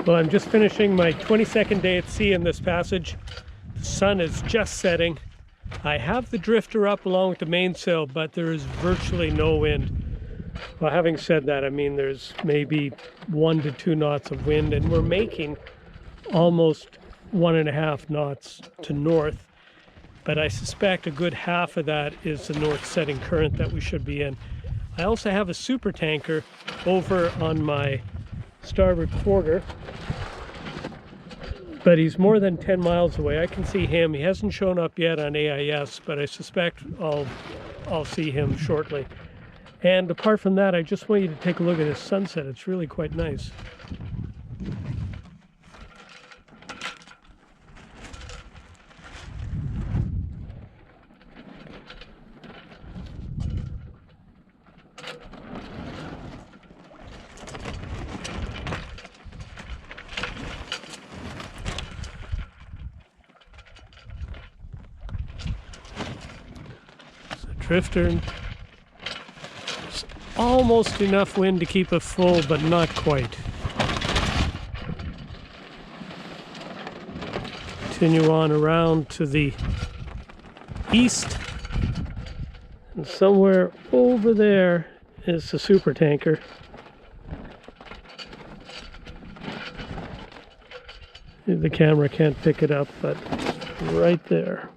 Well, I'm just finishing my 22nd day at sea in this passage. The sun is just setting. I have the drifter up along with the mainsail, but there is virtually no wind. Well, having said that, I mean, there's maybe 1 to 2 knots of wind, and we're making almost 1.5 knots to north. But I suspect a good half of that is the north setting current that we should be in. I also have a super tanker over on my starboard quarter, but he's more than 10 miles away. I can see him. He hasn't shown up yet on AIS, but I suspect I'll see him shortly. And apart from that, I just want you to take a look at this sunset. It's really quite nice. Drifter, it's almost enough wind to keep it full, but not quite. Continue on around to the east, and somewhere over there is the super tanker. The camera can't pick it up, but it's right there.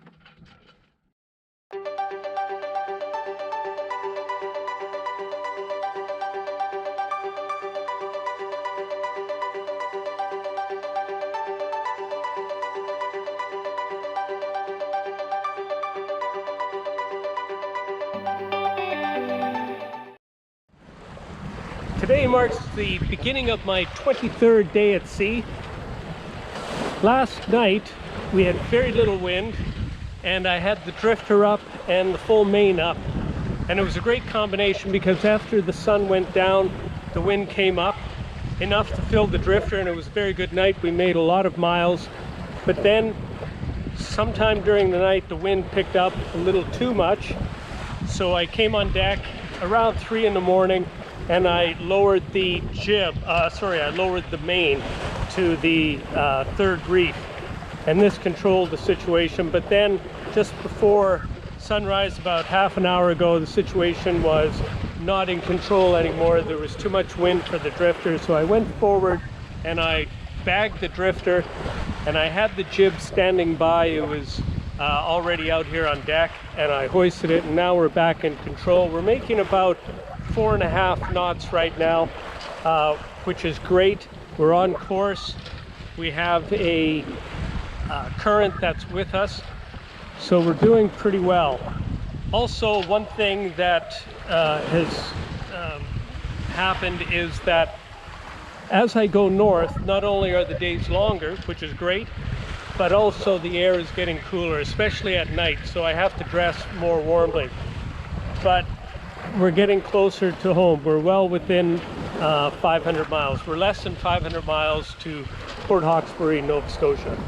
Today marks the beginning of my 23rd day at sea. Last night we had very little wind, and I had the drifter up and the full main up, and it was a great combination because after the sun went down, the wind came up enough to fill the drifter, and it was a very good night. We made a lot of miles, but then sometime during the night the wind picked up a little too much, so I came on deck around 3 in the morning and I lowered the I lowered the main to the third reef, and this controlled the situation. But then just before sunrise, about half an hour ago, the situation was not in control anymore. There was too much wind for the drifter, so I went forward and I bagged the drifter, and I had the jib standing by. It was already out here on deck, and I hoisted it, and now we're back in control. We're making about 4.5 knots right now, which is great. We're on course. We have a current that's with us, so we're doing pretty well. Also, one thing that has happened is that as I go north, not only are the days longer, which is great, but also the air is getting cooler, especially at night, so I have to dress more warmly. But we're getting closer to home. We're well within 500 miles. We're less than 500 miles to Port Hawkesbury, Nova Scotia.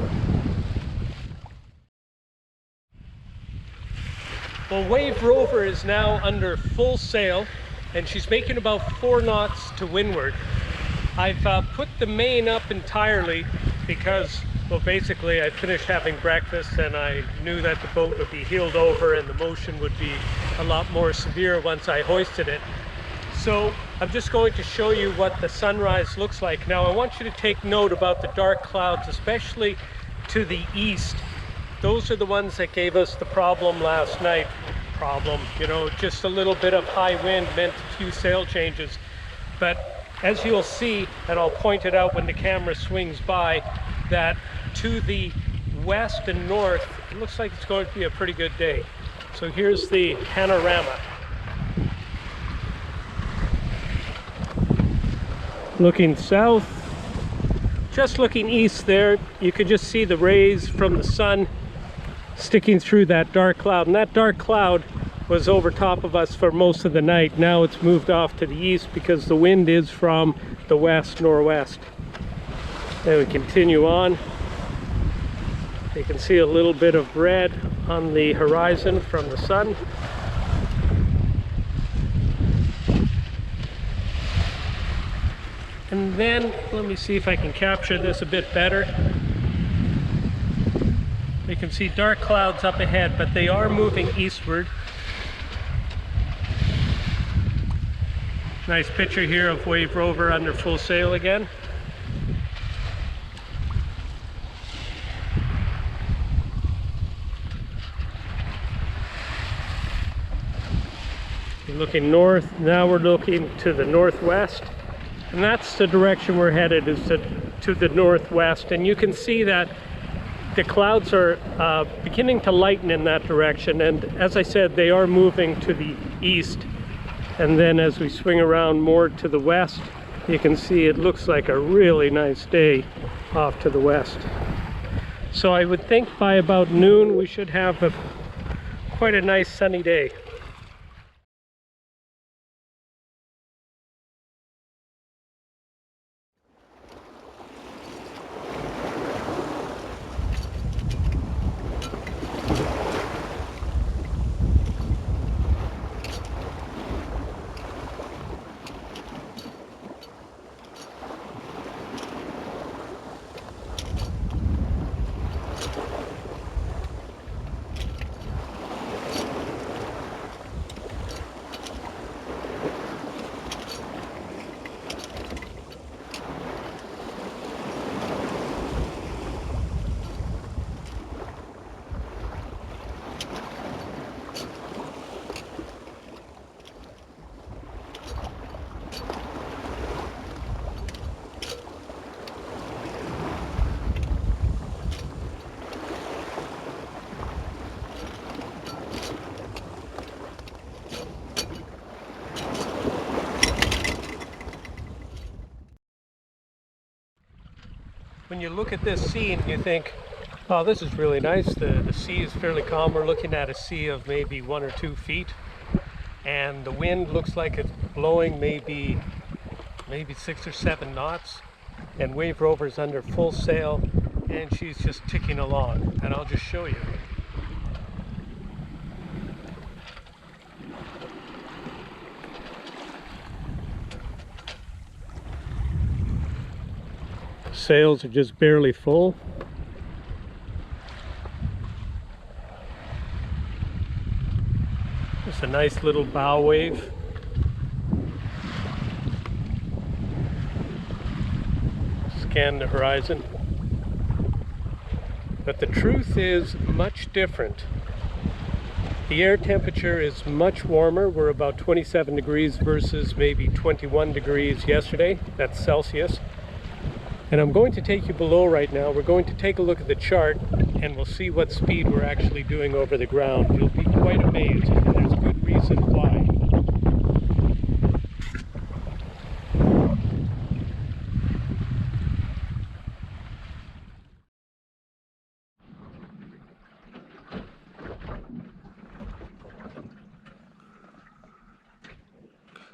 Well, Wave Rover is now under full sail, and she's making about 4 knots to windward. I've put the main up entirely because, well, basically I finished having breakfast and I knew that the boat would be heeled over and the motion would be a lot more severe once I hoisted it. So I'm just going to show you what the sunrise looks like. Now I want you to take note about the dark clouds, especially to the east. Those are the ones that gave us the problem last night. You know, just a little bit of high wind meant a few sail changes. But as you'll see, and I'll point it out when the camera swings by, that to the west and north, it looks like it's going to be a pretty good day. So here's the panorama. Looking south, just looking east there, you can just see the rays from the sun sticking through that dark cloud, and that dark cloud was over top of us for most of the night. Now it's moved off to the east because the wind is from the west-northwest. Then we continue on. You can see a little bit of red on the horizon from the sun. And then, let me see if I can capture this a bit better. You can see dark clouds up ahead, but they are moving eastward. Nice picture here of Wave Rover under full sail again. We're looking north, now we're looking to the northwest. And that's the direction we're headed, is to the northwest. And you can see that the clouds are beginning to lighten in that direction. And as I said, they are moving to the east. And then as we swing around more to the west, you can see it looks like a really nice day off to the west. So I would think by about noon we should have quite a nice sunny day. When you look at this scene, you think, oh, this is really nice. The sea is fairly calm. We're looking at a sea of maybe 1 or 2 feet. And the wind looks like it's blowing maybe 6 or 7 knots. And Wave Rover's under full sail, and she's just ticking along. And I'll just show you. Sails are just barely full. Just a nice little bow wave. Scan the horizon. But the truth is much different. The air temperature is much warmer. We're about 27 degrees versus maybe 21 degrees yesterday. That's Celsius. And I'm going to take you below right now. We're going to take a look at the chart and we'll see what speed we're actually doing over the ground. You'll be quite amazed, and there's good reason why.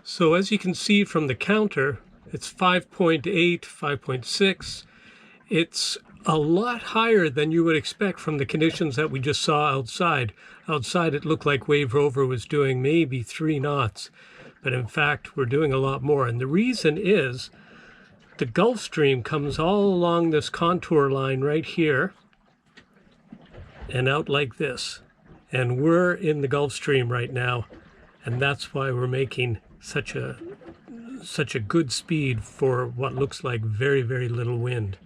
So as you can see from the counter, it's 5.8, 5.6. It's a lot higher than you would expect from the conditions that we just saw outside. Outside it looked like Wave Rover was doing maybe 3 knots, but in fact we're doing a lot more. And the reason is the Gulf Stream comes all along this contour line right here and out like this. And we're in the Gulf Stream right now, and that's why we're making such a good speed for what looks like very, very little wind.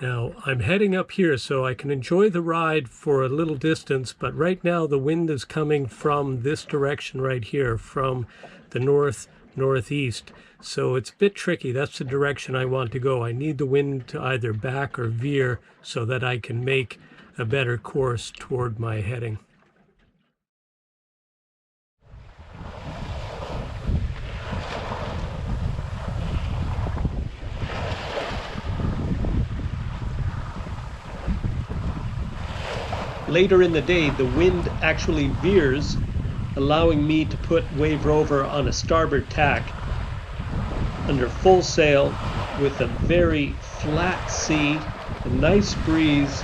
Now I'm heading up here so I can enjoy the ride for a little distance, but right now the wind is coming from this direction right here, from the northeast. So it's a bit tricky. That's the direction I want to go. I need the wind to either back or veer so that I can make a better course toward my heading. Later in the day, the wind actually veers, allowing me to put Wave Rover on a starboard tack under full sail with a very flat sea, a nice breeze,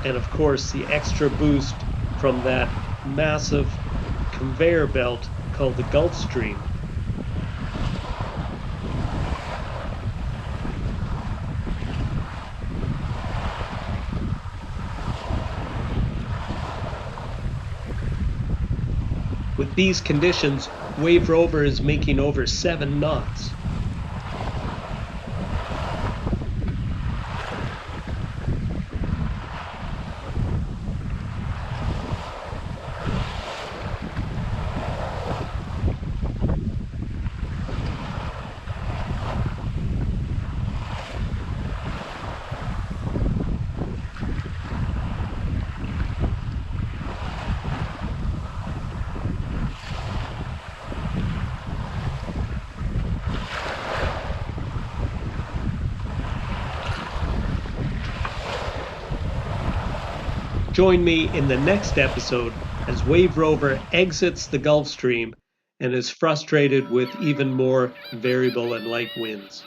and of course the extra boost from that massive conveyor belt called the Gulf Stream. With these conditions, Wave Rover is making over 7 knots. Join me in the next episode as Wave Rover exits the Gulf Stream and is frustrated with even more variable and light winds.